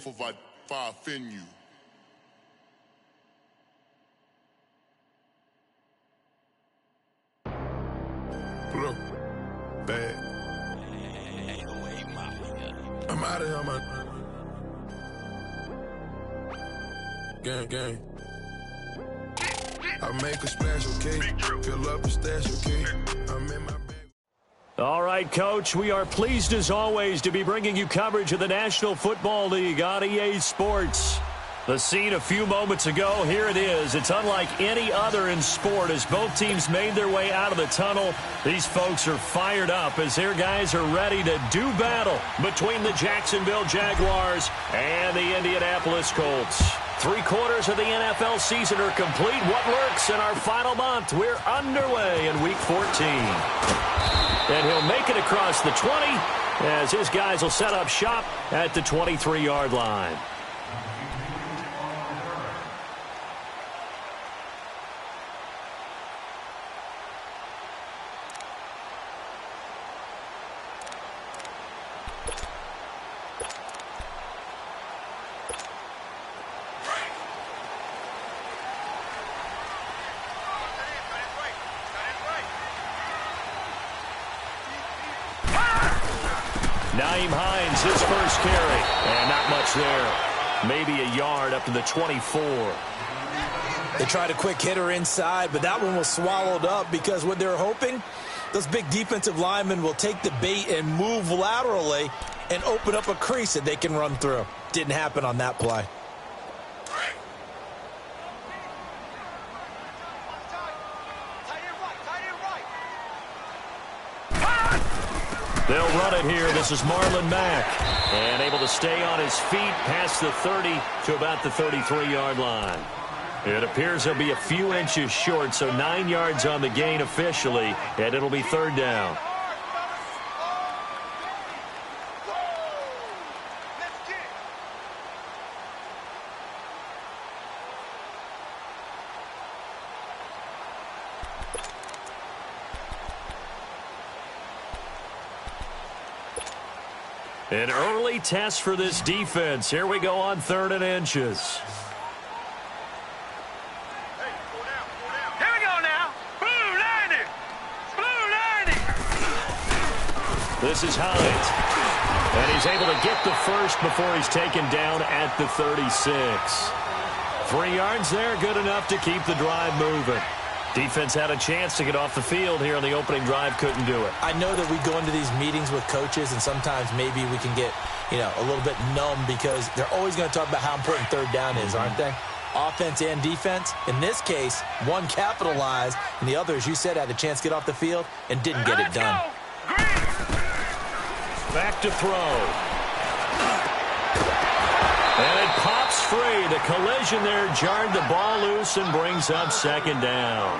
off if I offend you. Pull up. Bad. I'm out of here, man. Gang. I make a splash, okay? Fill up a stash, okay? I'm in my bag. All right, Coach, we are pleased as always to be bringing you coverage of the National Football League on EA Sports. The scene a few moments ago, here it is. It's unlike any other in sport as both teams made their way out of the tunnel. These folks are fired up as their guys are ready to do battle between the Jacksonville Jaguars and the Indianapolis Colts. 3/4 of the NFL season are complete. What lurks in our final month? We're underway in Week 14. And he'll make it across the 20 as his guys will set up shop at the 23-yard line. Nyheim Hines, his first carry, and not much there. Maybe a yard up to the 24. They tried a quick hitter inside, but that one was swallowed up because what they're hoping, those big defensive linemen will take the bait and move laterally and open up a crease that they can run through. Didn't happen on that play. They'll run it here. This is Marlon Mack. And able to stay on his feet past the 30 to about the 33-yard line. It appears he'll be a few inches short, so 9 yards on the gain officially, and it'll be third down. An early test for this defense. Here we go on 3rd and inches. Hey, go down. Here we go now. Blue 90. Blue 90. This is Hines. And he's able to get the first before he's taken down at the 36. 3 yards there, good enough to keep the drive moving. Defense had a chance to get off the field here on the opening drive, couldn't do it. I know that we go into these meetings with coaches, and sometimes maybe we can get, a little bit numb because they're always going to talk about how important third down is, aren't they? Offense and defense. In this case, one capitalized, and the other, as you said, had a chance to get off the field and didn't get it done. Back to throw. And it pops free. The collision there jarred the ball loose and brings up second down.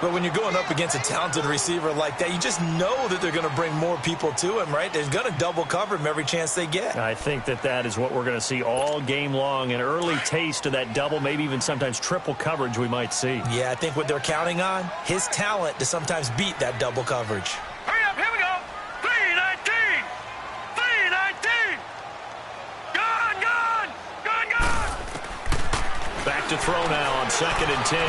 But when you're going up against a talented receiver like that, you just know that they're going to bring more people to him, right? They're going to double cover him every chance they get. I think that is what we're going to see all game long. An early taste of that double, maybe even sometimes triple coverage we might see. Yeah, I think what they're counting on, his talent to sometimes beat that double coverage. Hurry up, here we go. 319. 319. Gone. Back to throw now on 2nd and 10.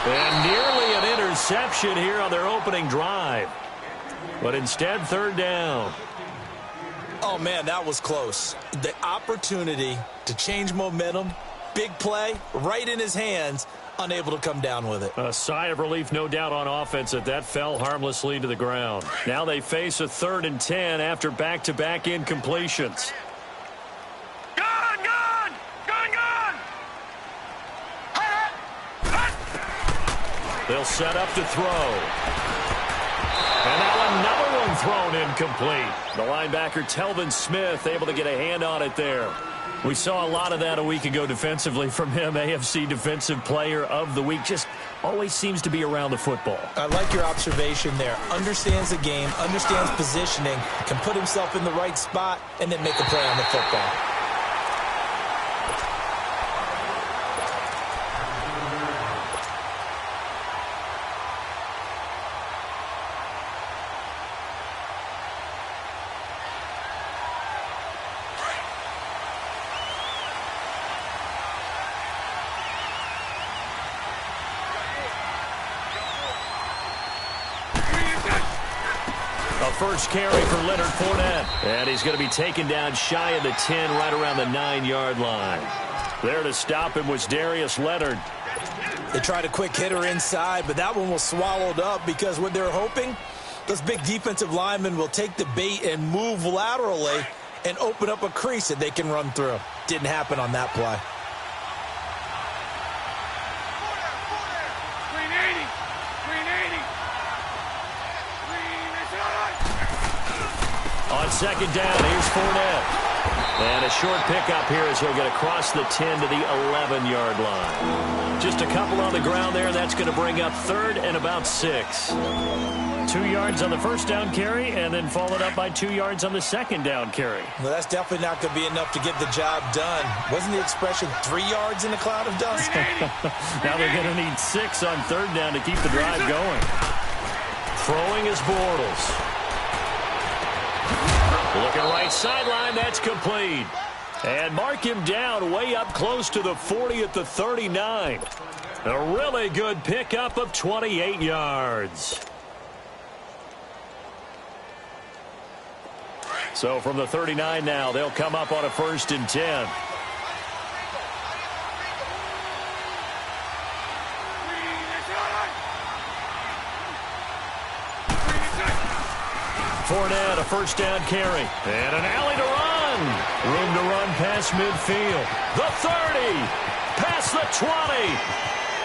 And nearly an interception here on their opening drive. But instead, 3rd down. Oh, man, that was close. The opportunity to change momentum, big play, right in his hands, unable to come down with it. A sigh of relief, no doubt, on offense that fell harmlessly to the ground. Now they face a 3rd and 10 after back-to-back incompletions. They'll set up to throw. And now another one thrown incomplete. The linebacker, Telvin Smith, able to get a hand on it there. We saw a lot of that a week ago defensively from him. AFC Defensive Player of the Week. Just always seems to be around the football. I like your observation there. Understands the game, understands positioning, can put himself in the right spot, and then make a play on the football. first carry for Leonard Fournette. And he's going to be taken down shy of the 10, right around the 9-yard line. There to stop him was Darius Leonard. They tried a quick hitter inside, but that one was swallowed up because what they're hoping, those big defensive linemen will take the bait and move laterally and open up a crease that they can run through. Didn't happen on that play. On second down, here's Fournette. And a short pickup here as he'll get across the 10 to the 11-yard line. Just a couple on the ground there, and that's going to bring up 3rd and about 6. 2 yards on the first down carry, and then followed up by 2 yards on the second down carry. Well, that's definitely not going to be enough to get the job done. Wasn't the expression 3 yards in a cloud of dust? Now they're going to need 6 on 3rd down to keep the drive going. Throwing is Bortles. Looking right sideline, that's complete. And mark him down way up close to the 40 at the 39. A really good pickup of 28 yards. So from the 39 now, they'll come up on a 1st and 10. Fournette, a first down carry. And an alley to run. Room to run past midfield. The 30. Past the 20.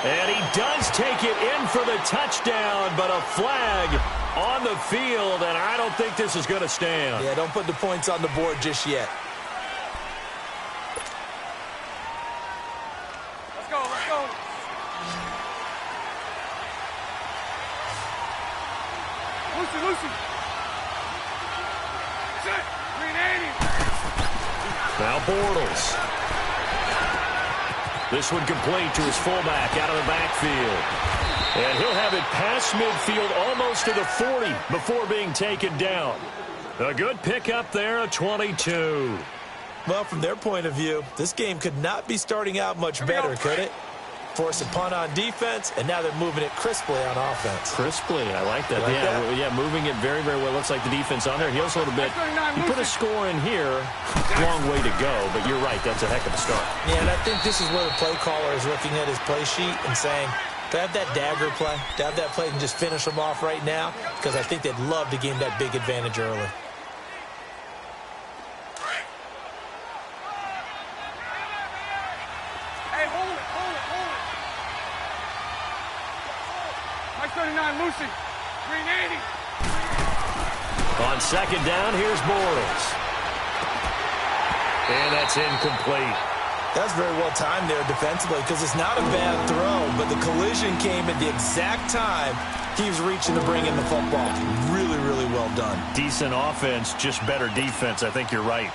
And he does take it in for the touchdown, but a flag on the field, and I don't think this is going to stand. Yeah, don't put the points on the board just yet. Let's go, let's go. Lucy. Set. 380. Now Bortles. This one complete to his fullback out of the backfield. And he'll have it past midfield almost to the 40 before being taken down. A good pickup there, a 22. Well, from their point of view, this game could not be starting out much better, could it? Force a punt on defense, and now they're moving it crisply on offense. Crisply, I like that. Yeah, moving it very, very well. Looks like the defense on there. Heels a little bit. You put a score in here, long way to go, but you're right, that's a heck of a start. Yeah, and I think this is where the play caller is looking at his play sheet and saying, to have that dagger play, to have that play and just finish them off right now, because I think they'd love to gain that big advantage early. Mike 39, Lucy. 380. On second down, here's Bortles. And that's incomplete. That's very well timed there defensively because it's not a bad throw, but the collision came at the exact time he was reaching to bring in the football. Really, really well done. Decent offense, just better defense. I think you're right.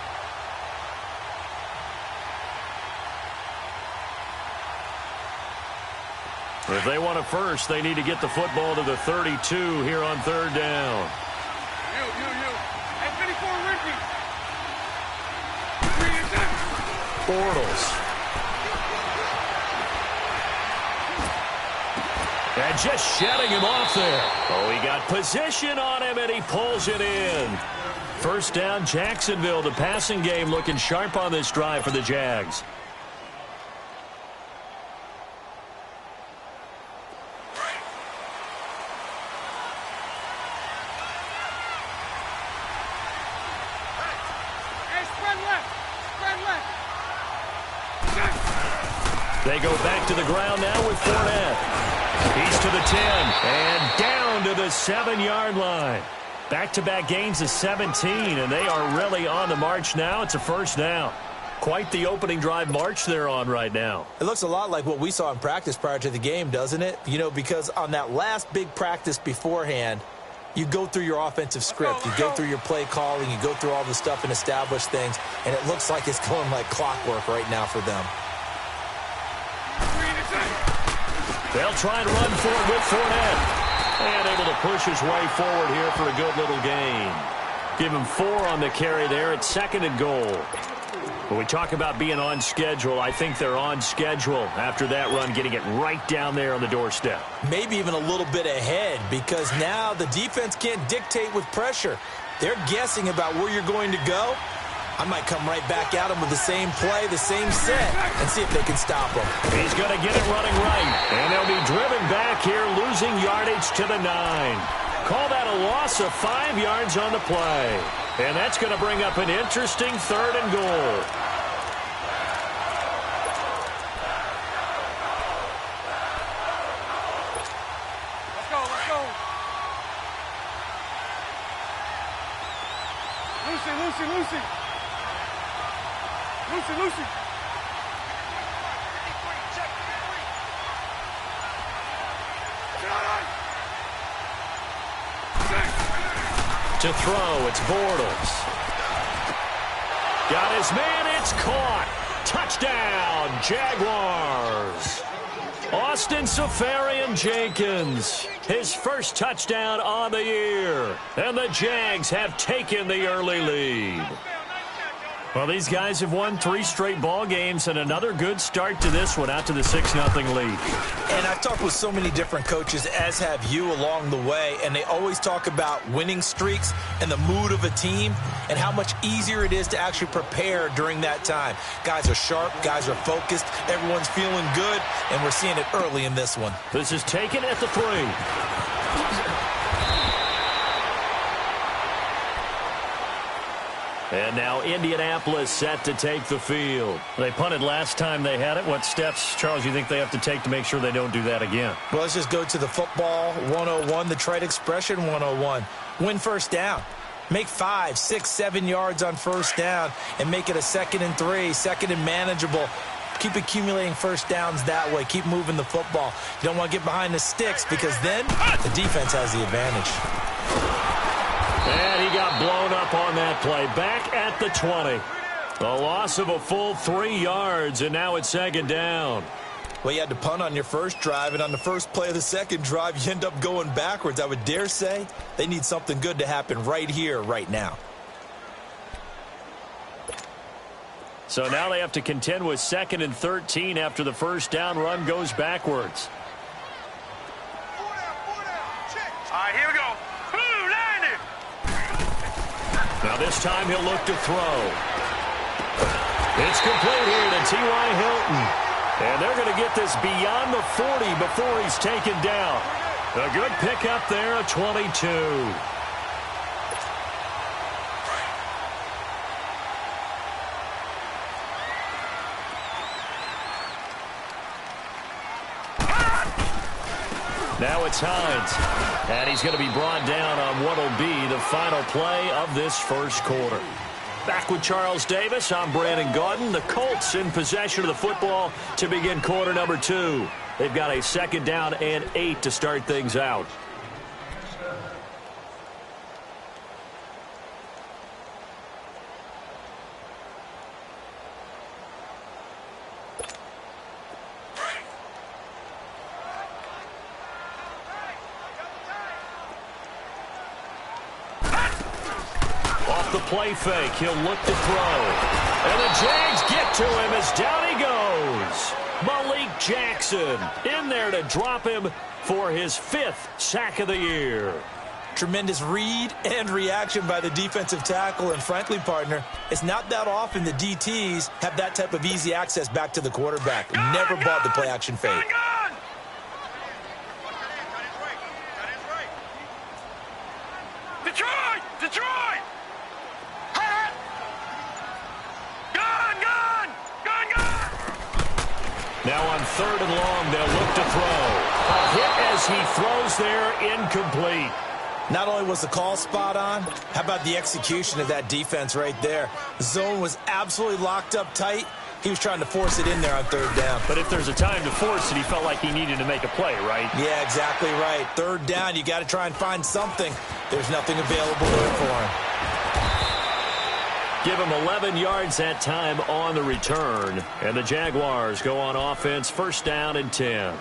If they want a first, they need to get the football to the 32 here on 3rd down. You. Hey, 54, Ricky. Bortles. And just shedding him off there. Oh, he got position on him, and he pulls it in. First down, Jacksonville. The passing game looking sharp on this drive for the Jags. They go back to the ground now with Fournette. He's to the 10 and down to the 7-yard line. Back-to-back gains of 17, and they are really on the march now. It's a first down. Quite the opening drive march they're on right now. It looks a lot like what we saw in practice prior to the game, doesn't it? You know, because on that last big practice beforehand, you go through your offensive script. You go through your play calling. You go through all the stuff and establish things, and it looks like it's going like clockwork right now for them. They'll try and run for it with Fournette. And able to push his way forward here for a good little gain. Give him 4 on the carry there at 2nd and goal. When we talk about being on schedule, I think they're on schedule after that run, getting it right down there on the doorstep. Maybe even a little bit ahead, because now the defense can't dictate with pressure. They're guessing about where you're going to go. I might come right back at them with the same play, the same set, and see if they can stop them. He's going to get it running right, and they'll be driven back here, losing yardage to the 9. Call that a loss of 5 yards on the play. And that's going to bring up an interesting 3rd and goal. Let's go, let's go. Lucy, Lucy, Lucy. Lucy, Lucy. To throw, it's Bortles. Got his man, it's caught. Touchdown, Jaguars. Austin Seferian-Jenkins, his first touchdown on the year. And the Jags have taken the early lead. Well, these guys have won 3 straight ball games and another good start to this one, out to the 6-0 lead. And I've talked with so many different coaches, as have you, along the way, and they always talk about winning streaks and the mood of a team and how much easier it is to actually prepare during that time. Guys are sharp, guys are focused, everyone's feeling good, and we're seeing it early in this one. This is taken at the 3. And now Indianapolis set to take the field. They punted last time they had it. What steps, Charles, you think they have to take to make sure they don't do that again? Well, let's just go to the football 101, the trite expression 101. Win first down. Make 5, 6, 7 yards on first down and make it a 2nd and 3, 2nd and manageable. Keep accumulating first downs that way. Keep moving the football. You don't want to get behind the sticks because then the defense has the advantage. And he got blown up on that play. Back at the 20. A loss of a full 3 yards, and now it's 2nd down. Well, you had to punt on your first drive, and on the first play of the second drive, you end up going backwards. I would dare say they need something good to happen right here, right now. So now they have to contend with 2nd and 13 after the first down run goes backwards. All right, here we go. Now this time he'll look to throw. It's complete here to T.Y. Hilton. And they're going to get this beyond the 40 before he's taken down. A good pickup there, a 22. Now it's Hines, and he's going to be brought down on what will be the final play of this first quarter. Back with Charles Davis, I'm Brandon Gaudin. The Colts in possession of the football to begin quarter number 2. They've got a 2nd down and 8 to start things out. The play fake. He'll look to throw. And the Jags get to him as down he goes. Malik Jackson in there to drop him for his 5th sack of the year. Tremendous read and reaction by the defensive tackle. And frankly, partner, it's not that often the DTs have that type of easy access back to the quarterback. Never bought the play action fake. Detroit! Detroit! Now on 3rd and long, they'll look to throw. A hit as he throws there, incomplete. Not only was the call spot on, how about the execution of that defense right there? The zone was absolutely locked up tight. He was trying to force it in there on 3rd down. But if there's a time to force it, he felt like he needed to make a play, right? Yeah, exactly right. 3rd down, you got to try and find something. There's nothing available there for him. Give him 11 yards that time on the return. And the Jaguars go on offense, 1st down and 10.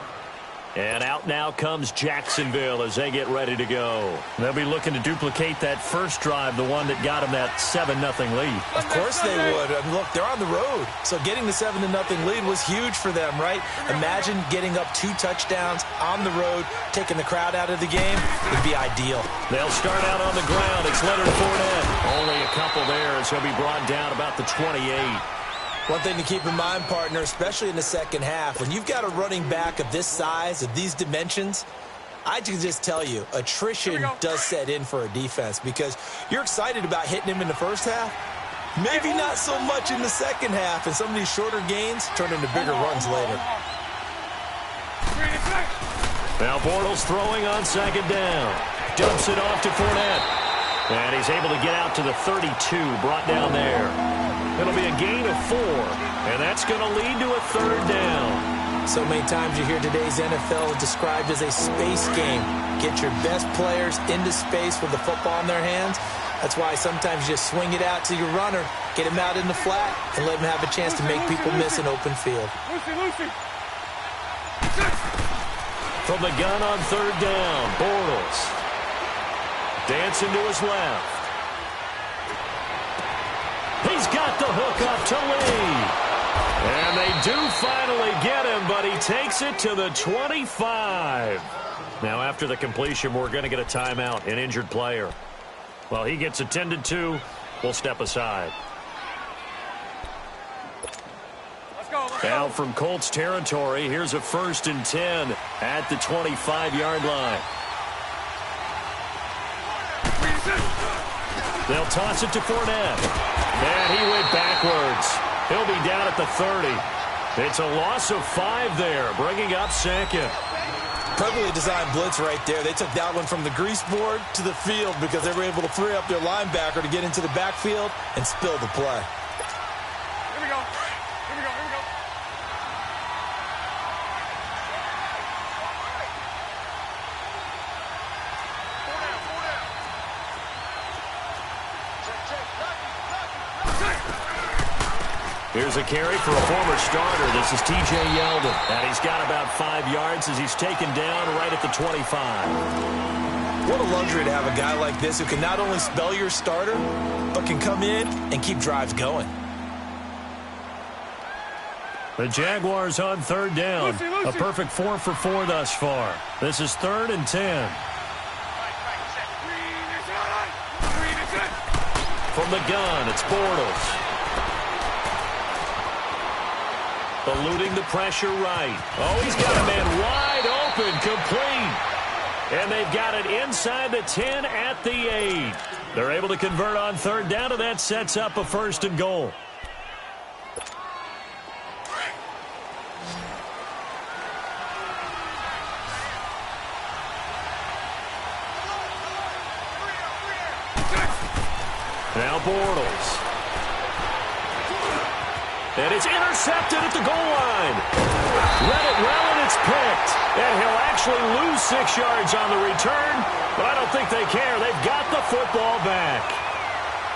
And out now comes Jacksonville as they get ready to go. They'll be looking to duplicate that first drive, the one that got them that 7-0 lead. Of course they would. I mean, look, they're on the road. So getting the 7-0 lead was huge for them, right? Imagine getting up 2 touchdowns on the road, taking the crowd out of the game. Would be ideal. They'll start out on the ground. It's Leonard Fournette. Only a couple there as he'll be brought down about the 28. One thing to keep in mind, partner, especially in the second half, when you've got a running back of this size, of these dimensions, I can just tell you, attrition does set in for a defense because you're excited about hitting him in the first half. Maybe not so much in the second half, and some of these shorter gains turn into bigger runs later. Now Bortles throwing on second down. Dumps it off to Fournette. And he's able to get out to the 32, brought down there. It'll be a gain of 4, and that's going to lead to a third down. So many times you hear today's NFL described as a space game. Get your best players into space with the football in their hands. That's why sometimes you just swing it out to your runner, get him out in the flat, and let him have a chance to make people miss an open field. From the gun on third down, Bortles. Dancing to his left. He's got the hook up to Lee. And they do finally get him, but he takes it to the 25. Now, after the completion, we're going to get a timeout, an injured player. Well, he gets attended to. We'll step aside. Now from Colts territory, here's a 1st and 10 at the 25-yard line. They'll toss it to Fournette. And he went backwards. He'll be down at the 30. It's a loss of 5 there, bringing up second. Perfectly designed blitz right there. They took that one from the grease board to the field because they were able to free up their linebacker to get into the backfield and spill the play. Here we go. Here we go. Here we go. Here's a carry for a former starter. This is T.J. Yeldon. And he's got about 5 yards as he's taken down right at the 25. What a luxury to have a guy like this who can not only spell your starter, but can come in and keep drives going. The Jaguars on third down. A perfect 4 for 4 thus far. This is 3rd and 10. From the gun, it's Bortles. Eluding the pressure right. Oh, he's got a man wide open, complete. And they've got it inside the 10 at the 8. They're able to convert on third down, and that sets up a 1st and goal. Now Bortles. And it's intercepted at the goal line. Read it well, and it's picked. And he'll actually lose 6 yards on the return, but I don't think they care. They've got the football back.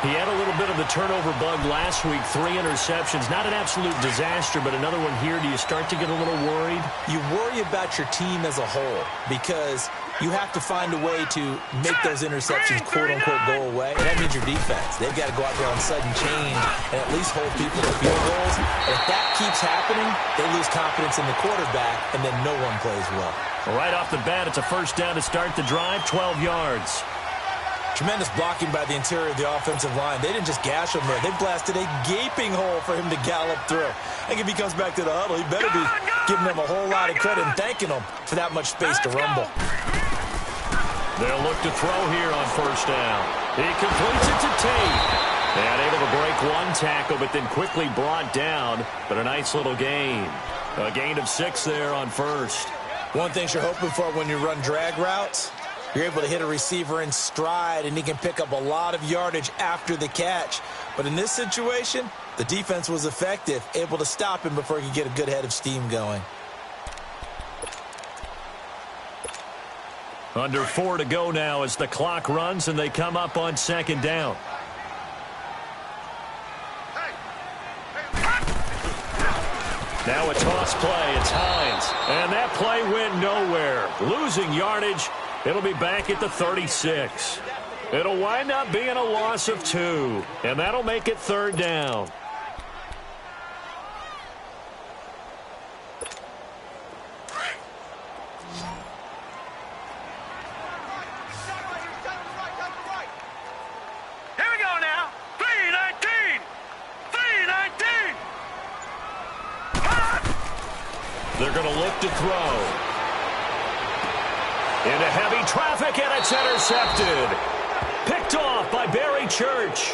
He had a little bit of the turnover bug last week, 3 interceptions. Not an absolute disaster, but another one here. Do you start to get a little worried? You worry about your team as a whole because you have to find a way to make those interceptions, quote-unquote, go away. And that means your defense. They've got to go out there on sudden change and at least hold people to field goals. And if that keeps happening, they lose confidence in the quarterback, and then no one plays well. Right off the bat, it's a 1st down to start the drive, 12 yards. Tremendous blocking by the interior of the offensive line. They didn't just gash him there. They blasted a gaping hole for him to gallop through. I think if he comes back to the huddle, he better be giving them a whole lot of credit and thanking them for that much space to rumble. They'll look to throw here on 1st down. He completes it to Tate. And able to break 1 tackle, but then quickly brought down. But a nice little gain. A gain of 6 there on 1st. One thing you're hoping for when you run drag routes, you're able to hit a receiver in stride, and he can pick up a lot of yardage after the catch. But in this situation, the defense was effective, able to stop him before he could get a good head of steam going. Under 4 to go now as the clock runs, and they come up on 2nd down. Now a toss play. It's Hines. And that play went nowhere. Losing yardage. It'll be back at the 36. It'll wind up being a loss of 2. And that'll make it 3rd down. They're going to look to throw. Into heavy traffic, and it's intercepted. Picked off by Barry Church.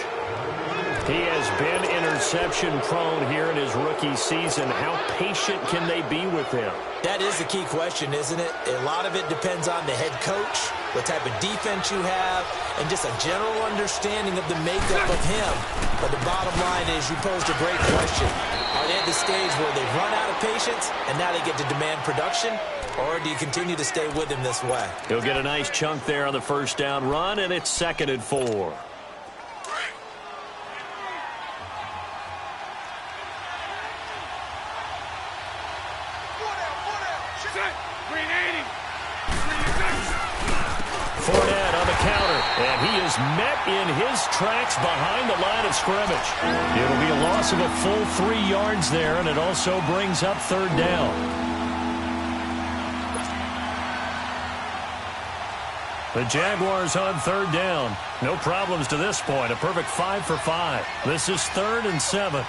He has been interception-prone here in his rookie season. How patient can they be with him? That is the key question, isn't it? A lot of it depends on the head coach, what type of defense you have, and just a general understanding of the makeup of him. But the bottom line is you posed a great question. Are they at the stage where they've run out of patience and now they get to demand production? Or do you continue to stay with him this way? He'll get a nice chunk there on the first down run, and it's 2nd and 4. Fournette on the counter, and he is met in his tracks behind the line of scrimmage. It'll be a loss of a full 3 yards there, and it also brings up 3rd down. The Jaguars on 3rd down. No problems to this point. A perfect 5 for 5. This is 3rd and 7.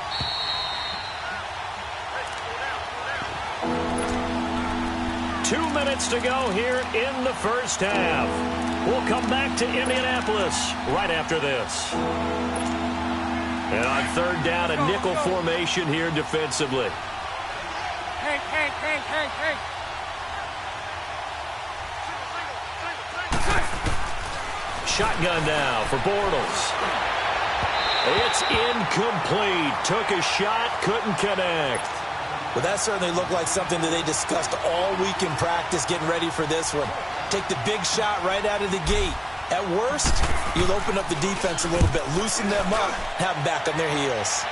Two minutes to go here in the first half. We'll come back to Indianapolis right after this. And on 3rd down, a nickel formation here defensively. Hey. Shotgun now for Bortles. It's incomplete. Took a shot, couldn't connect. Well, that certainly looked like something that they discussed all week in practice getting ready for this one. Take the big shot right out of the gate. At worst, you'll open up the defense a little bit, loosen them up, have them back on their heels.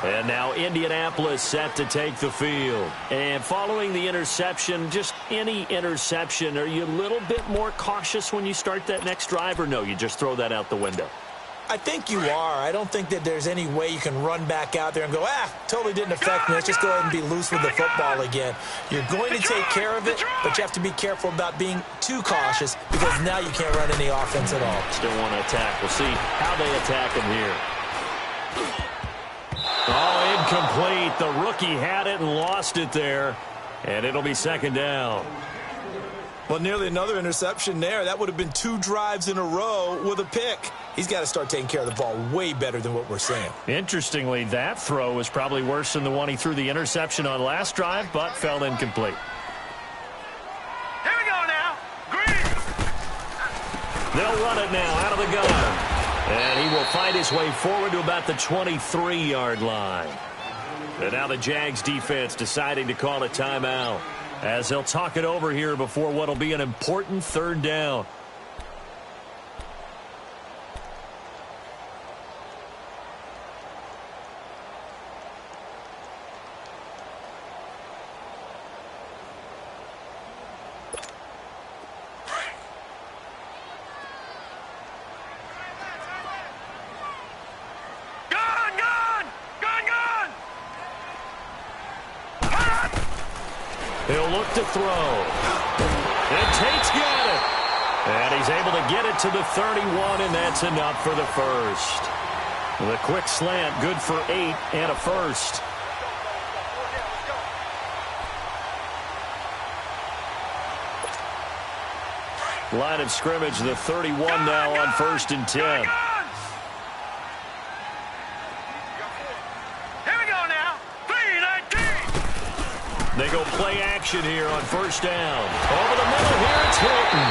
And now Indianapolis set to take the field. And following the interception, just any interception, are you a little bit more cautious when you start that next drive, or no, you just throw that out the window? I think you are. I don't think that there's any way you can run back out there and go, totally didn't affect me. Let's just go ahead and be loose with the football again. You're going to take care of it, but you have to be careful about being too cautious because now you can't run any offense at all. Still want to attack. We'll see how they attack him here. Oh, incomplete. The rookie had it and lost it there, and it'll be 2nd down. Well, nearly another interception there. That would have been 2 drives in a row with a pick. He's got to start taking care of the ball way better than what we're seeing. Interestingly, that throw was probably worse than the one he threw the interception on last drive, but fell incomplete. Here we go now. Green. They'll run it now out of the gun. And he will fight his way forward to about the 23-yard line. And now the Jags defense deciding to call a timeout as they'll talk it over here before what will be an important 3rd down. He'll look to throw. And Tate's got it. And he's able to get it to the 31, and that's enough for the first. The quick slant, good for 8 and a first. Line of scrimmage, the 31 now on 1st and 10. They go play action here on 1st down. Over the middle here, it's Hilton.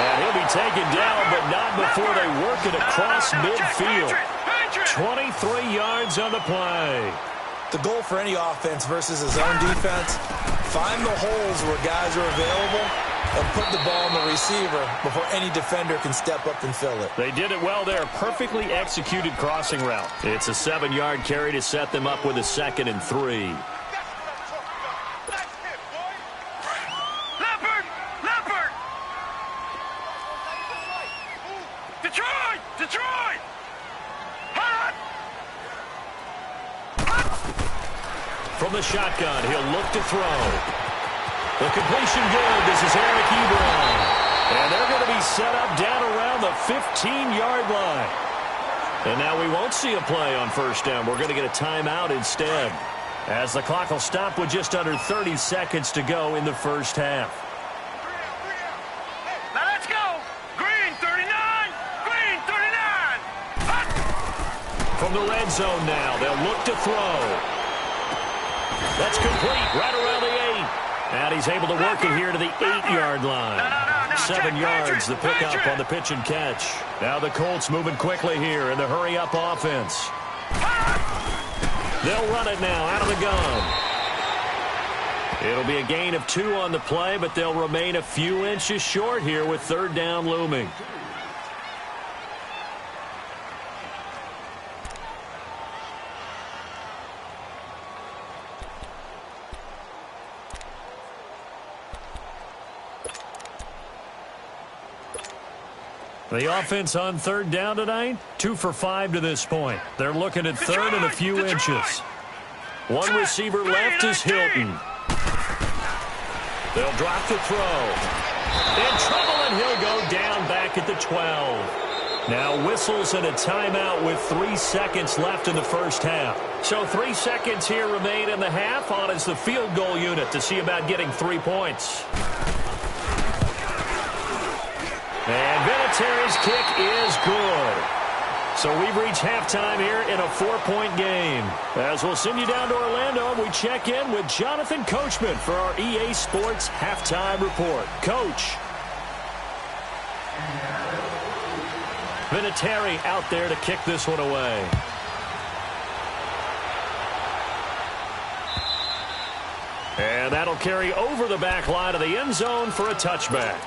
And he'll be taken down, but not before they work it across midfield. 23 yards on the play. The goal for any offense versus his own defense, find the holes where guys are available and put the ball on the receiver before any defender can step up and fill it. They did it well there. Perfectly executed crossing route. It's a 7-yard carry to set them up with a 2nd and 3. Leopard! Detroit! Hot! From the shotgun, he'll look to throw. The completion good. This is Eric Ebron. And they're going to be set up down around the 15-yard line. And now we won't see a play on first down. We're going to get a timeout instead, as the clock will stop with just under 30 seconds to go in the first half. Now let's go! Green 39! Green 39! Hot! From the red zone now, they'll look to throw. That's complete right around the 8. And he's able to work it here to the 8-yard line. No. 7 yards, the pickup on the pitch and catch. Now the Colts moving quickly here in the hurry-up offense. They'll run it now out of the gun. It'll be a gain of 2 on the play, but they'll remain a few inches short here with 3rd down looming. The offense on 3rd down tonight, 2 for 5 to this point. They're looking at 3rd and a few inches. One receiver left is Hilton. They'll drop the throw. In trouble, and he'll go down back at the 12. Now whistles and a timeout with 3 seconds left in the first half. So 3 seconds here remain in the half. On is the field goal unit to see about getting 3 points. And Vinatieri's kick is good. So we've reached halftime here in a 4-point game. As we'll send you down to Orlando, we check in with Jonathan Coachman for our EA Sports Halftime Report. Coach. Vinatieri out there to kick this one away. And that'll carry over the back line of the end zone for a touchback.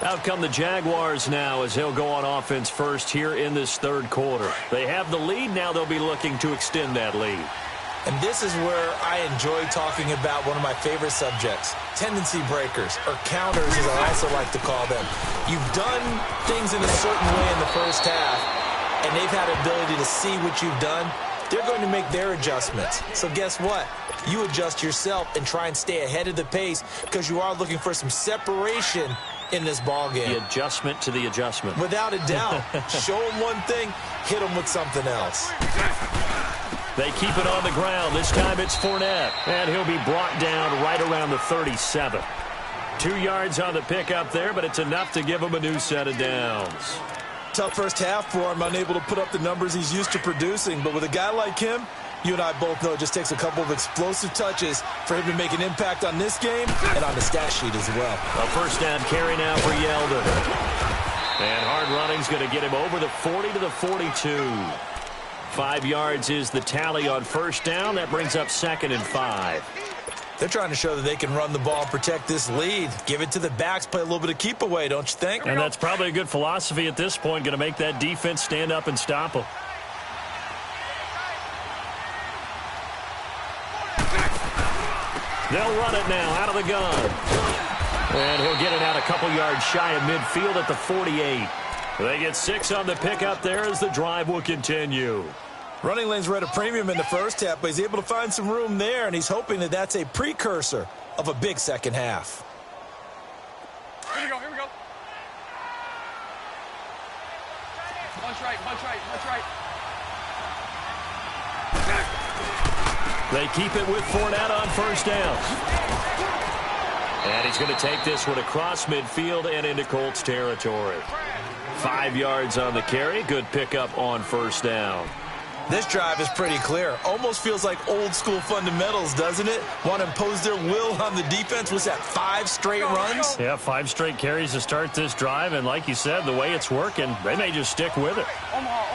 Out come the Jaguars now as they'll go on offense first here in this 3rd quarter. They have the lead. Now they'll be looking to extend that lead. And this is where I enjoy talking about one of my favorite subjects, tendency breakers, or counters as I also like to call them. You've done things in a certain way in the first half, and they've had ability to see what you've done. They're going to make their adjustments. So guess what? You adjust yourself and try and stay ahead of the pace because you are looking for some separation in this ball game. The adjustment to the adjustment. Without a doubt. Show them one thing, hit them with something else. They keep it on the ground. This time it's Fournette. And he'll be brought down right around the 37. 2 yards on the pickup there, but it's enough to give him a new set of downs. Tough first half for him, unable to put up the numbers he's used to producing. But with a guy like him, you and I both know it just takes a couple of explosive touches for him to make an impact on this game and on the stat sheet as well. A first down carry now for Yeldon. And hard running's going to get him over the 40 to the 42. 5 yards is the tally on first down. That brings up 2nd and 5. They're trying to show that they can run the ball and protect this lead. Give it to the backs, play a little bit of keep away, don't you think? And that's probably a good philosophy at this point, going to make that defense stand up and stop them. They'll run it now out of the gun. And he'll get it out a couple yards shy of midfield at the 48. They get 6 on the pickup there as the drive will continue. Running lanes were at a premium in the first half, but he's able to find some room there, and he's hoping that that's a precursor of a big second half. Here we go. Punch right. They keep it with Fournette on first down. And he's going to take this one across midfield and into Colts territory. 5 yards on the carry. Good pickup on first down. This drive is pretty clear. Almost feels like old school fundamentals, doesn't it? Want to impose their will on the defense. Was that 5 straight runs? Yeah, 5 straight carries to start this drive. And like you said, the way it's working, they may just stick with it. Omaha.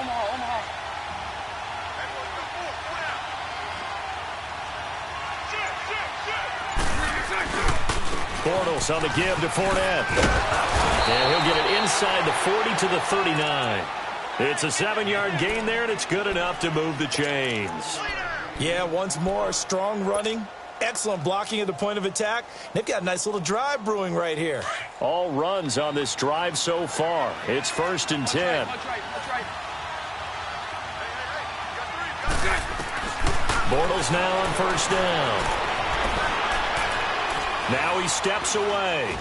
Bortles on the give to Fournette. And he'll get it inside the 40 to the 39. It's a 7-yard gain there, and it's good enough to move the chains. Yeah, once more, strong running, excellent blocking at the point of attack. They've got a nice little drive brewing right here. All runs on this drive so far. It's 1st and 10. Bortles now on 1st down. Now he steps away.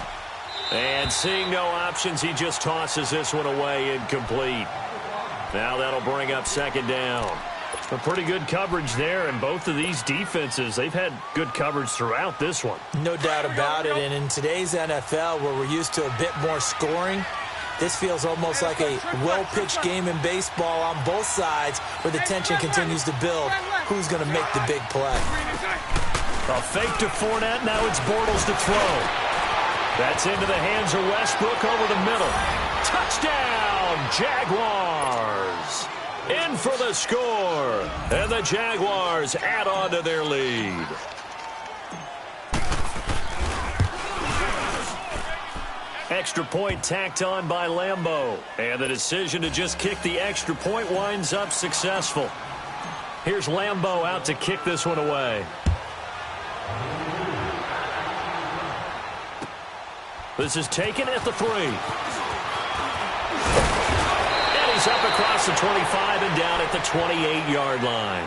And seeing no options, he just tosses this one away incomplete. Now that'll bring up 2nd down. A pretty good coverage there, and both of these defenses, they've had good coverage throughout this one. No doubt about it, and in today's NFL, where we're used to a bit more scoring, this feels almost like a well-pitched game in baseball on both sides where the tension continues to build. Who's going to make the big play? A fake to Fournette, now it's Bortles to throw. That's into the hands of Westbrook over the middle. Touchdown, Jaguars! In for the score, and the Jaguars add on to their lead. Extra point tacked on by Lambeau, and the decision to just kick the extra point winds up successful. Here's Lambeau out to kick this one away. This is taken at the 3. He's up across the 25 and down at the 28-yard line.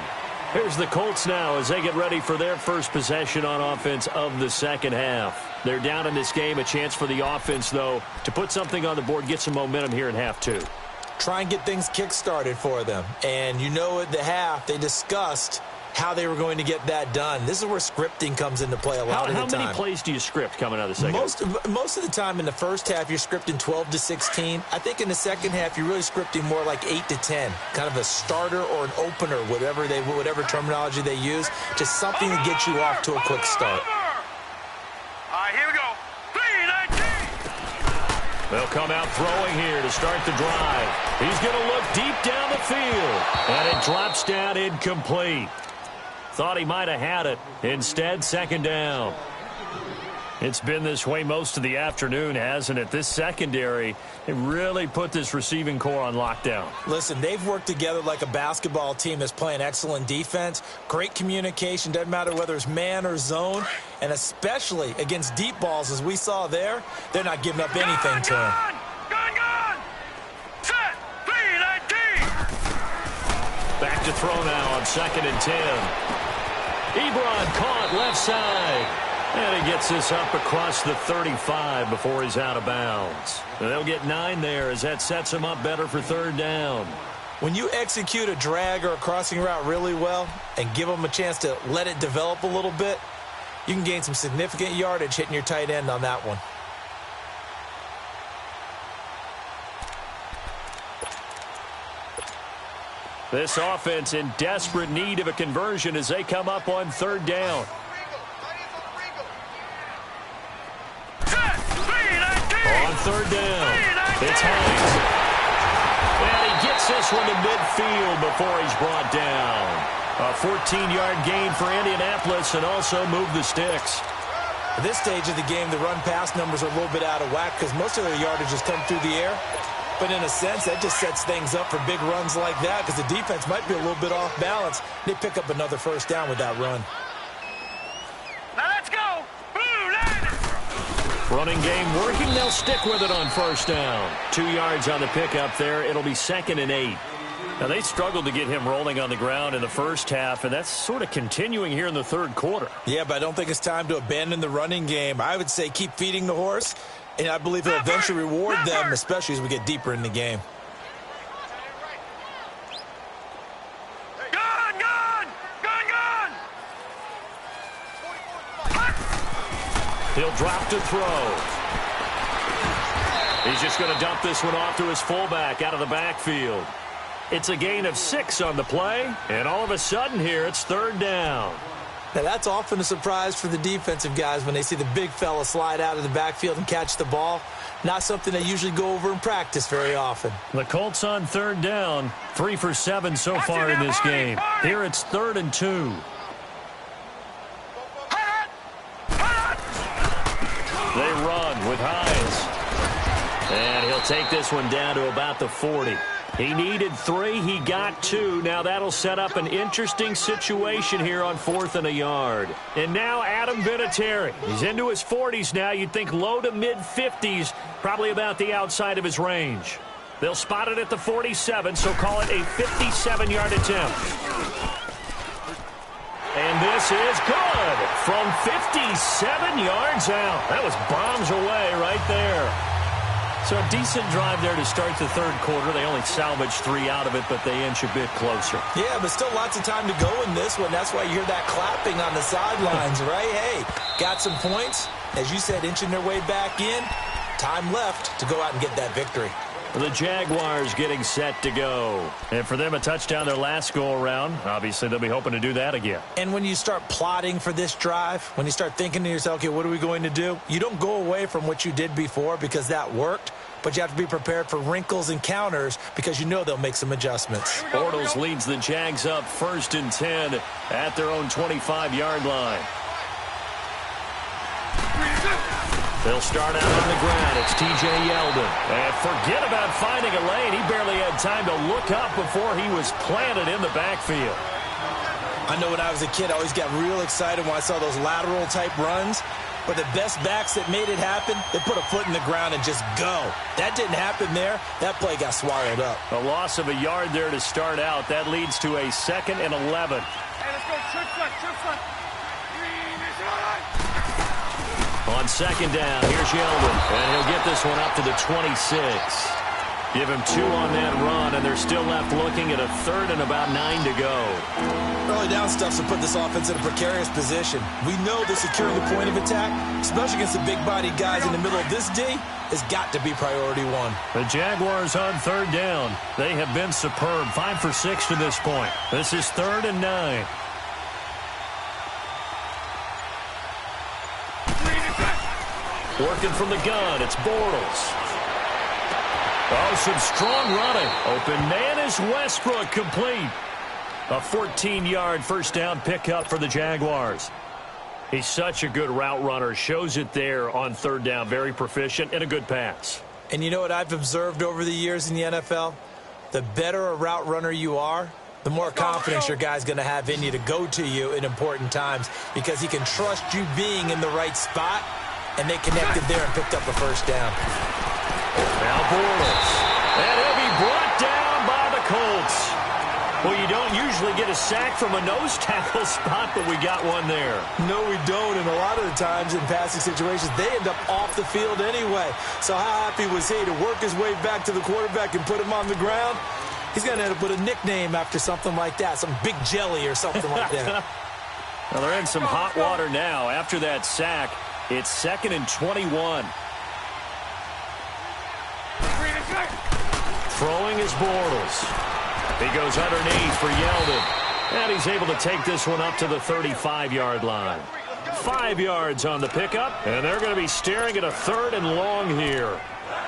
Here's the Colts now as they get ready for their first possession on offense of the second half. They're down in this game. A chance for the offense, though, to put something on the board, get some momentum here in half 2. Try and get things kick-started for them. And you know at the half, they discussed how they were going to get that done. This is where scripting comes into play a lot of the time. How many plays do you script coming out of the second half? Most of the time in the first half, you're scripting 12 to 16. I think in the second half, you're really scripting more like 8 to 10. Kind of a starter or an opener, whatever terminology they use. Just something to get you off to a quick start. All right, here we go. 3-19. They'll come out throwing here to start the drive. He's going to look deep down the field. And it drops down incomplete. Thought he might have had it. Instead, 2nd down. It's been this way most of the afternoon, hasn't it? This secondary, they really put this receiving core on lockdown. Listen, they've worked together like a basketball team that's playing excellent defense. Great communication. Doesn't matter whether it's man or zone. And especially against deep balls, as we saw there, they're not giving up anything to him. Gone. Set. 3-19. Back to throw now on 2nd and 10. Ebron caught left side. And he gets this up across the 35 before he's out of bounds. And they'll get 9 there as that sets him up better for 3rd down. When you execute a drag or a crossing route really well and give them a chance to let it develop a little bit, you can gain some significant yardage hitting your tight end on that one. This offense in desperate need of a conversion as they come up on 3rd down. On 3rd down, it's Hines. And he gets this one to midfield before he's brought down. A 14-yard gain for Indianapolis and also move the sticks. At this stage of the game, the run-pass numbers are a little bit out of whack because most of their yardage has come through the air. But in a sense, that just sets things up for big runs like that because the defense might be a little bit off balance. They pick up another 1st down with that run. Now let's go. Blue Lightning. Running game working. They'll stick with it on 1st down. 2 yards on the pickup there. It'll be 2nd and 8. Now, they struggled to get him rolling on the ground in the first half, and that's sort of continuing here in the 3rd quarter. Yeah, but I don't think it's time to abandon the running game. I would say keep feeding the horse. And I believe he'll eventually reward them, especially as we get deeper in the game. Gone. He'll drop to throw. He's just going to dump this one off to his fullback out of the backfield. It's a gain of 6 on the play, and all of a sudden here it's 3rd down. Now, that's often a surprise for the defensive guys when they see the big fella slide out of the backfield and catch the ball. Not something they usually go over in practice very often. The Colts on 3rd down, 3 for 7 so far in this game. Here it's 3rd and 2. with Hines. And he'll take this one down to about the 40. He needed 3. He got 2. Now that'll set up an interesting situation here on 4th and a yard. And now Adam Vinatieri. He's into his 40s now. You'd think low to mid-50s, probably about the outside of his range. They'll spot it at the 47, so call it a 57-yard attempt. And this is good from 57 yards out. That was bombs away right there. So a decent drive there to start the third quarter. They only salvaged 3 out of it, but they inch a bit closer. Yeah, but still lots of time to go in this one. That's why you hear that clapping on the sidelines, right? Hey, got some points. As you said, inching their way back in. Time left to go out and get that victory. The Jaguars getting set to go. And for them, a touchdown their last go-around. Obviously, they'll be hoping to do that again. And when you start plotting for this drive, when you start thinking to yourself, okay, what are we going to do? You don't go away from what you did before because that worked, but you have to be prepared for wrinkles and counters because you know they'll make some adjustments. Bortles leads the Jags up 1st and 10 at their own 25-yard line. They'll start out on the ground. It's T.J. Yeldon. And forget about finding a lane. He barely had time to look up before he was planted in the backfield. I know when I was a kid, I always got real excited when I saw those lateral-type runs. But the best backs that made it happen, they put a foot in the ground and just go. That didn't happen there. That play got swallowed up. A loss of a yard there to start out. That leads to a 2nd and 11. Hey, let's go. Trip front. On 2nd down, here's Yeldon. And he'll get this one up to the 26. Give him 2 on that run, and they're still left looking at a 3rd and about 9 to go. Early down stuff's to put this offense in a precarious position. We know that securing the point of attack, especially against the big-bodied guys in the middle of this D, has got to be priority 1. The Jaguars on 3rd down. They have been superb. 5 for 6 to this point. This is 3rd and 9. Working from the gun, it's Bortles. Oh, some strong running. Open man is Westbrook, complete. A 14-yard first down pickup for the Jaguars. He's such a good route runner. Shows it there on 3rd down. Very proficient and a good pass. And you know what I've observed over the years in the NFL? The better a route runner you are, the more confidence your guy's going to have in you to go to you in important times because he can trust you being in the right spot. And they connected there and picked up a first down. Now Bortles. And he'll be brought down by the Colts. Well, you don't usually get a sack from a nose tackle spot, but we got one there. No, we don't. And a lot of the times in passing situations, they end up off the field anyway. So how happy was he to work his way back to the quarterback and put him on the ground? He's going to end up with a nickname after something like that, some Big Jelly or something like that. Well, they're in some hot water now after that sack. It's 2nd and 21. Throwing is Bortles. He goes underneath for Yeldon. And he's able to take this one up to the 35-yard line. 5 yards on the pickup, and they're going to be staring at a 3rd and long here.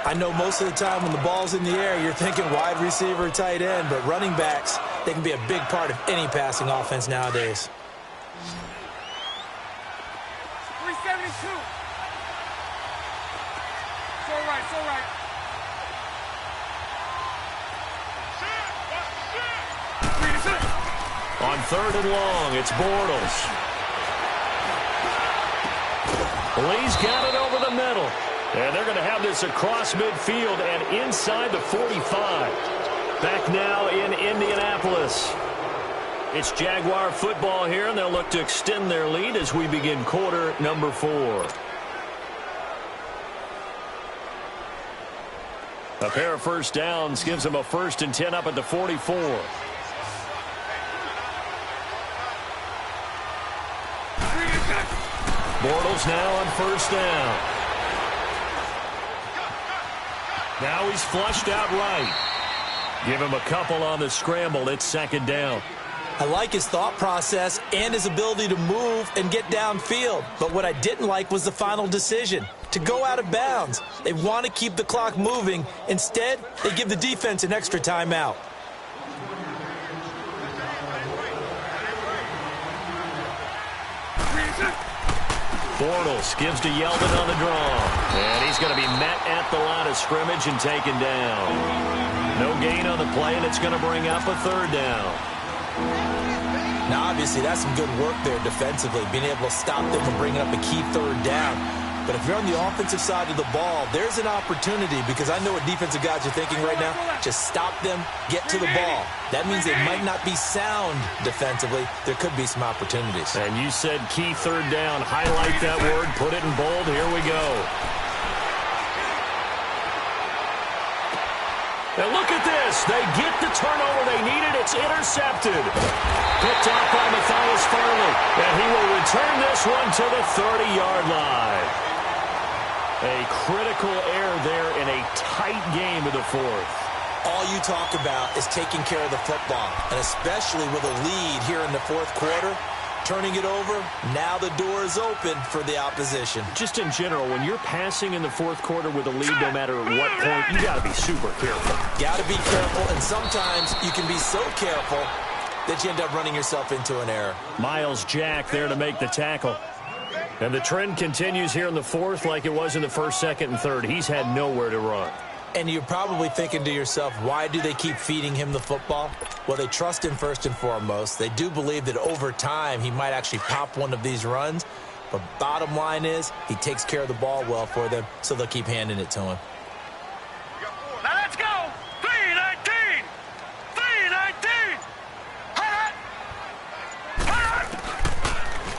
I know most of the time when the ball's in the air, you're thinking wide receiver, tight end, but running backs, they can be a big part of any passing offense nowadays. 372. So right. On 3rd and long, it's Bortles. Lee's got it over the middle. And they're going to have this across midfield and inside the 45. Back now in Indianapolis. It's Jaguar football here, and they'll look to extend their lead as we begin quarter number 4. A pair of first downs gives them a 1st and 10 up at the 44. Bortles now on 1st down. Now he's flushed out right. Give him a couple on the scramble. It's 2nd down. I like his thought process and his ability to move and get downfield. But what I didn't like was the final decision, to go out of bounds. They want to keep the clock moving. Instead, they give the defense an extra timeout. Bortles gives to Yeldon on the draw. And he's going to be met at the line of scrimmage and taken down. No gain on the play, and it's going to bring up a third down. Now, obviously, that's some good work there defensively, being able to stop them from bringing up a key third down. But if you're on the offensive side of the ball, there's an opportunity, because I know what defensive guys are thinking right now. Just stop them, get to the ball. That means they might not be sound defensively. There could be some opportunities. And you said key third down. Highlight that word, put it in bold. Here we go. And look at this. They get the turnover they needed. It's intercepted. Picked off by Matthias Farley. And he will return this one to the 30-yard line. A critical error there in a tight game of the fourth. All you talk about is taking care of the football, and especially with a lead here in the fourth quarter, turning it over, now the door is open for the opposition. Just in general, when you're passing in the fourth quarter with a lead, no matter at what point, you got to be super careful. Got to be careful, and sometimes you can be so careful that you end up running yourself into an error. Myles Jack there to make the tackle. And the trend continues here in the fourth like it was in the first, second, and third. He's had nowhere to run. And you're probably thinking to yourself, why do they keep feeding him the football? Well, they trust him first and foremost. They do believe that over time he might actually pop one of these runs. But bottom line is he takes care of the ball well for them, so they'll keep handing it to him. Now let's go. 3-19. 3-19.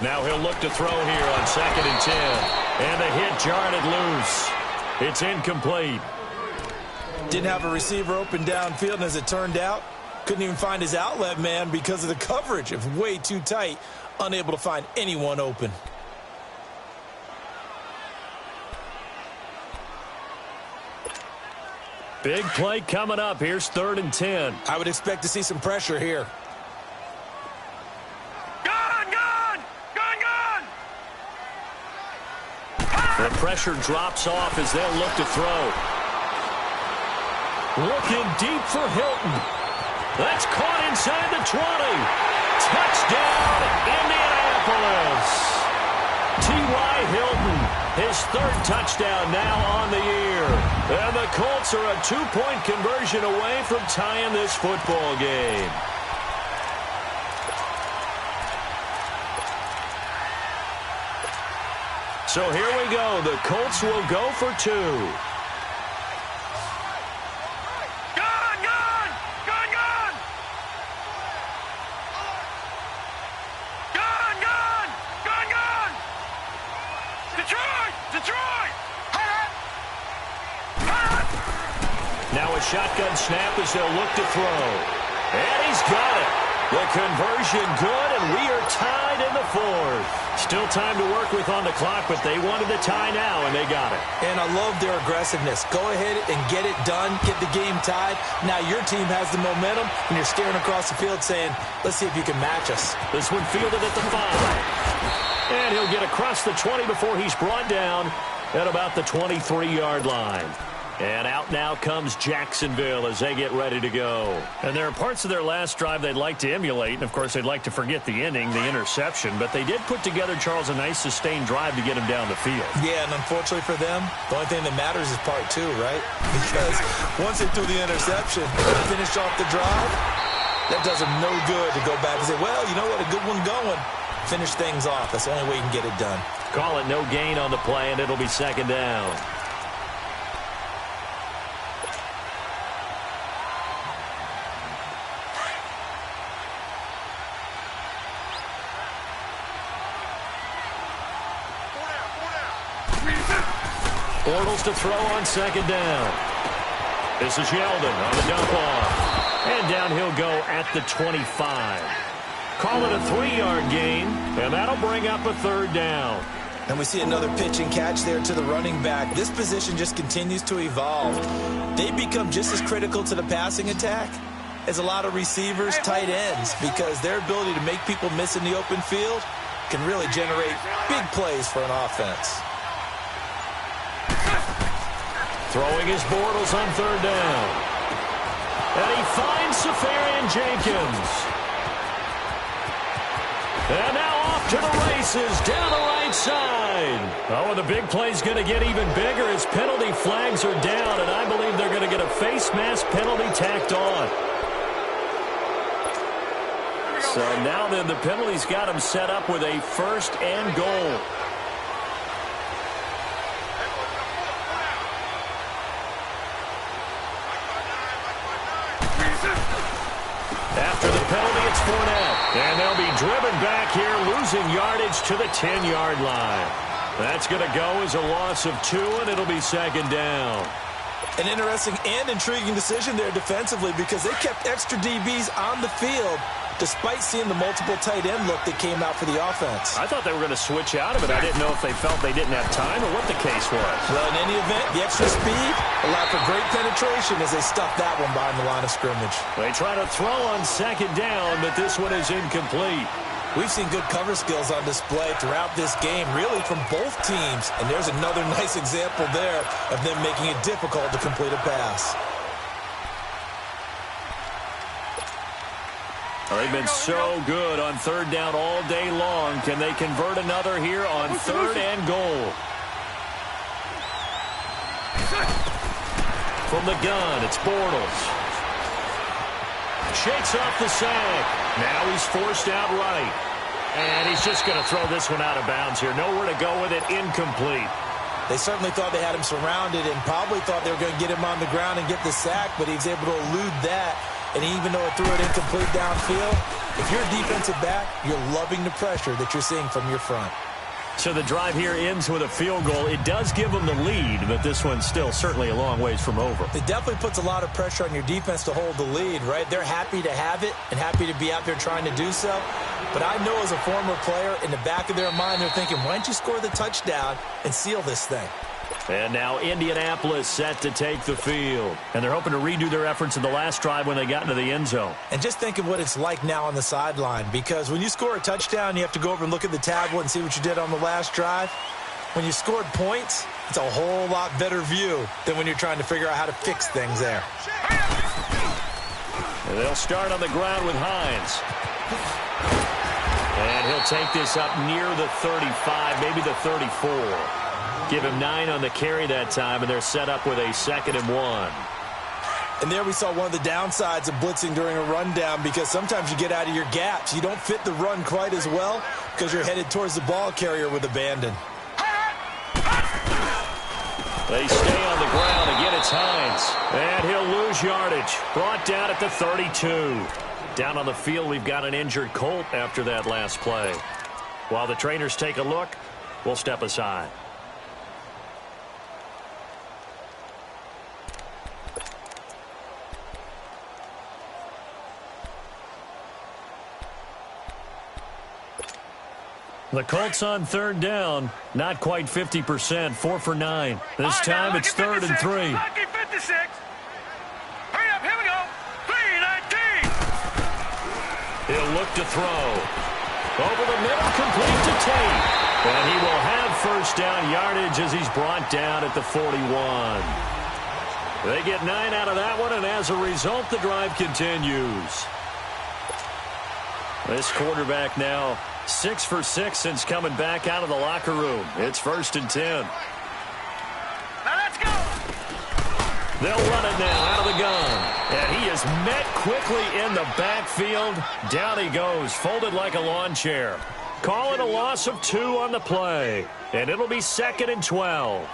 Now he'll look to throw here on 2nd and 10. And the hit jarred it loose. It's incomplete. Didn't have a receiver open downfield, and as it turned out, couldn't even find his outlet man because of the coverage. It was way too tight, unable to find anyone open. Big play coming up. Here's 3rd and 10. I would expect to see some pressure here. The pressure drops off as they'll look to throw. Looking deep for Hilton. That's caught inside the 20. Touchdown, Indianapolis. T.Y. Hilton, his 3rd touchdown now on the year. And the Colts are a 2-point conversion away from tying this football game. So here we go. The Colts will go for 2. Detroit! Now a shotgun snap as they'll look to throw. And he's got it. The conversion good, and we are tied in the fourth. Still time to work with on the clock, but they wanted the tie now, and they got it. And I love their aggressiveness. Go ahead and get it done, get the game tied. Now your team has the momentum, and you're staring across the field saying, let's see if you can match us. This one fielded at the 5. And he'll get across the 20 before he's brought down at about the 23-yard line. And out now comes Jacksonville as they get ready to go. And there are parts of their last drive they'd like to emulate. And, of course, they'd like to forget the ending, the interception. But they did put together, Charles, a nice sustained drive to get him down the field. Yeah, and unfortunately for them, the only thing that matters is part 2, right? Because once they threw the interception, finish off the drive, that does them no good to go back and say, well, you know what, a good one going. Finish things off. That's the only way you can get it done. Call it no gain on the play, and it'll be 2nd down. Bortles to throw on 2nd down. This is Yeldon on the dump off. And down he'll go at the 25. Call it a 3-yard gain, and that'll bring up a 3rd down. And we see another pitch and catch there to the running back. This position just continues to evolve. They become just as critical to the passing attack as a lot of receivers, tight ends, because their ability to make people miss in the open field can really generate big plays for an offense. Throwing his Bortles on 3rd down. And he finds Safarian Jenkins. And now off to the races down the right side. Oh, and the big play's going to get even bigger as penalty flags are down, and I believe they're going to get a face mask penalty tacked on. So now then the penalty's got him set up with a 1st and goal. After the penalty, it's Fournette. And they'll be driven back here, losing yardage to the 10-yard line. That's going to go as a loss of 2, and it'll be 2nd down. An interesting and intriguing decision there defensively because they kept extra DBs on the field despite seeing the multiple tight end look that came out for the offense. I thought they were going to switch out of it. I didn't know if they felt they didn't have time or what the case was. Well, in any event, the extra speed allowed for great penetration as they stuffed that one behind the line of scrimmage. They try to throw on 2nd down, but this one is incomplete. We've seen good cover skills on display throughout this game, really from both teams. And there's another nice example there of them making it difficult to complete a pass. They've been so good on 3rd down all day long. Can they convert another here on 3rd and goal? From the gun, it's Bortles. Shakes off the sack. Now he's forced out right. And he's just going to throw this one out of bounds here. Nowhere to go with it. Incomplete. They certainly thought they had him surrounded and probably thought they were going to get him on the ground and get the sack, but he was able to elude that. And even though it threw it incomplete downfield, if you're a defensive back, you're loving the pressure that you're seeing from your front. So the drive here ends with a field goal. It does give them the lead, but this one's still certainly a long ways from over. It definitely puts a lot of pressure on your defense to hold the lead, right? They're happy to have it and happy to be out there trying to do so. But I know as a former player, in the back of their mind, they're thinking, why don't you score the touchdown and seal this thing? And now Indianapolis set to take the field. And they're hoping to redo their efforts in the last drive when they got into the end zone. And just think of what it's like now on the sideline, because when you score a touchdown, you have to go over and look at the tablet and see what you did on the last drive. When you scored points, it's a whole lot better view than when you're trying to figure out how to fix things there. And they'll start on the ground with Hines. And he'll take this up near the 35, maybe the 34. Give him 9 on the carry that time, and they're set up with a 2nd and 1. And there we saw one of the downsides of blitzing during a rundown, because sometimes you get out of your gaps. You don't fit the run quite as well because you're headed towards the ball carrier with abandon. They stay on the ground. Again, it's Hines. And he'll lose yardage. Brought down at the 32. Down on the field, we've got an injured Colt after that last play. While the trainers take a look, we'll step aside. The Colts on 3rd down. Not quite 50%. 4 for 9. This time it's 3rd and 3. Hurry up, here we go. 3-19. He'll look to throw. Over the middle, complete to Tate. And he will have 1st down yardage as he's brought down at the 41. They get 9 out of that one, and as a result, the drive continues. This quarterback now 6 for 6 since coming back out of the locker room. It's 1st and 10. Now let's go. They'll run it now out of the gun. And he is met quickly in the backfield. Down he goes, folded like a lawn chair. Call it a loss of 2 on the play. And it'll be 2nd and 12.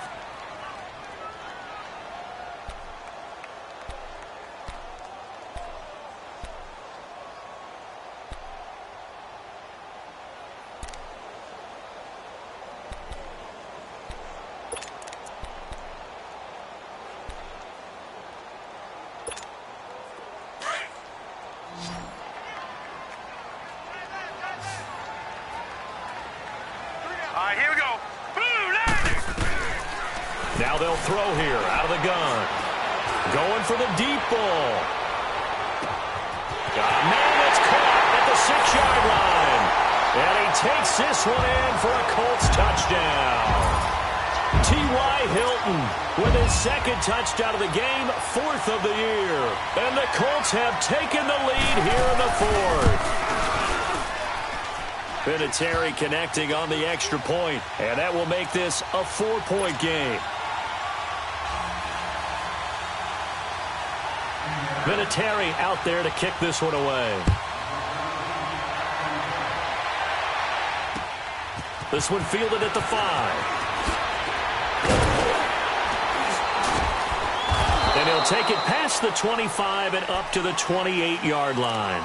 All right, here we go. Now they'll throw here out of the gun. Going for the deep ball. Man, it's caught at the 6-yard line. And he takes this one in for a Colts touchdown. T.Y. Hilton with his 2nd touchdown of the game, 4th of the year. And the Colts have taken the lead here in the 4th. Vinatieri connecting on the extra point, and that will make this a 4-point game. Vinatieri out there to kick this one away. This one fielded at the 5. And he'll take it past the 25 and up to the 28-yard line.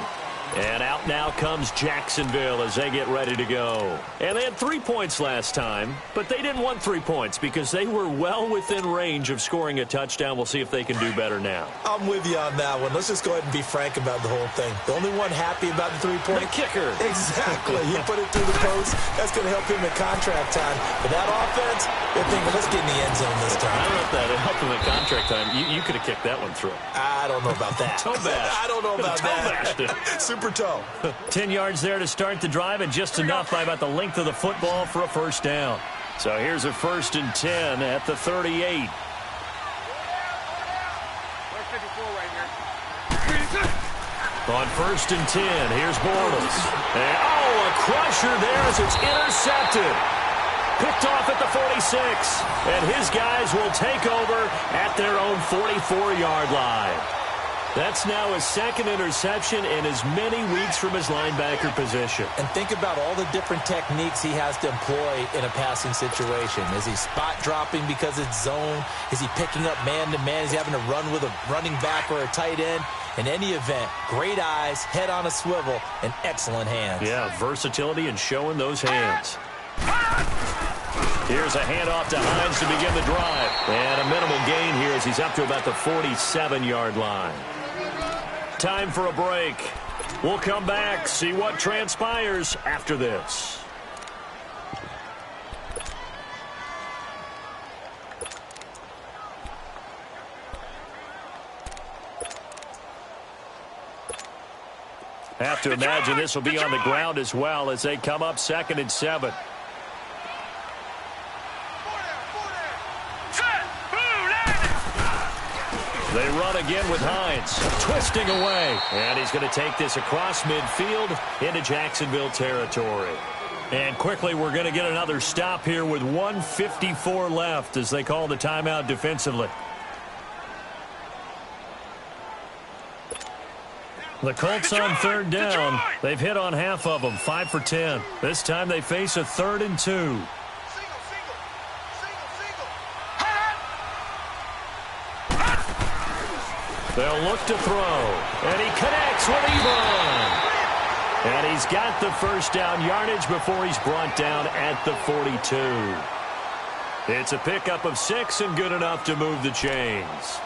And out now comes Jacksonville as they get ready to go. And they had 3 points last time, but they didn't want 3 points because they were well within range of scoring a touchdown. We'll see if they can do better now. I'm with you on that one. Let's just go ahead and be frank about the whole thing. The only one happy about the 3-point? The kicker. Exactly. He put it through the post. That's going to help him at contract time. But that offense, they're thinking, let's get in the end zone this time. I don't know if that helped him at contract time. You could have kicked that one through. I don't know about that. Toe bash. I don't know about that. Super toe. 10 yards there to start the drive, and just enough by about the length of the football for a first down. So here's a 1st and 10 at the 38. 54 right here. On 1st and 10, here's Bortles. And, a crusher there as it's intercepted. Picked off at the 46. And his guys will take over at their own 44-yard line. That's now his 2nd interception in as many weeks from his linebacker position. And think about all the different techniques he has to employ in a passing situation. Is he spot dropping because it's zone? Is he picking up man-to-man? Is he having to run with a running back or a tight end? In any event, great eyes, head on a swivel, and excellent hands. Yeah, versatility and showing those hands. Here's a handoff to Hines to begin the drive. And a minimal gain here as he's up to about the 47-yard line. Time for a break. We'll come back, see what transpires after this. Have to imagine this will be on the ground as well as they come up 2nd and 7. They run again with Hines, twisting away. And he's going to take this across midfield into Jacksonville territory. And quickly, we're going to get another stop here with 1:54 left as they call the timeout defensively. The Colts on 3rd down. They've hit on half of them, 5 for 10. This time they face a 3rd and 2. They'll look to throw, and he connects with Ebron. And he's got the first down yardage before he's brought down at the 42. It's a pickup of 6 and good enough to move the chains.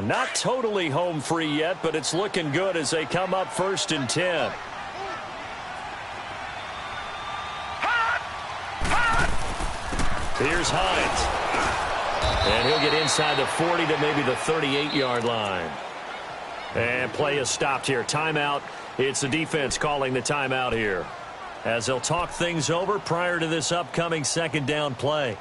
Not totally home free yet, but it's looking good as they come up 1st and 10. Here's Hines. And he'll get inside the 40 to maybe the 38-yard line. And play is stopped here. Timeout. It's the defense calling the timeout here, as they'll talk things over prior to this upcoming 2nd down play.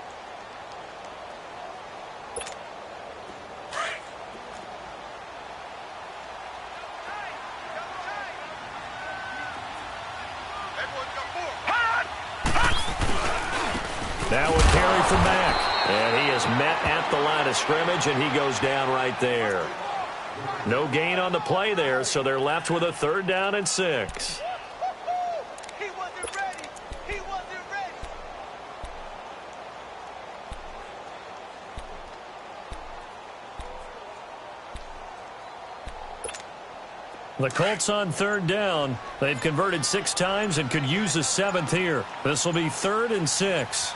That would carry for Mack. And he is met at the line of scrimmage, and he goes down right there. No gain on the play there, so they're left with a 3rd down and 6. He wasn't ready. He wasn't ready. The Colts on 3rd down. They've converted 6 times and could use a 7th here. This will be 3rd and 6.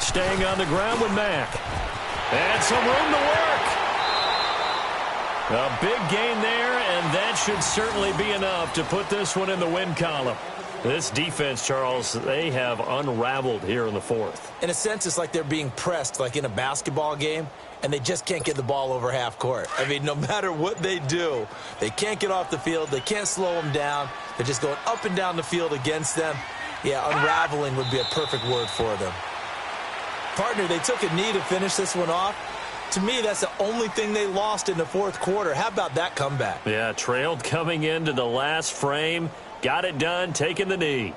Staying on the ground with Mack. And some room to work. A big gain there, and that should certainly be enough to put this one in the win column. This defense, Charles, they have unraveled here in the fourth. In a sense, it's like they're being pressed like in a basketball game, and they just can't get the ball over half court. I mean, no matter what they do, they can't get off the field. They can't slow them down. They're just going up and down the field against them. Yeah, unraveling would be a perfect word for them. Partner, they took a knee to finish this one off. To me, that's the only thing they lost in the fourth quarter. How about that comeback? Yeah, trailed coming into the last frame. Got it done, taking the knee.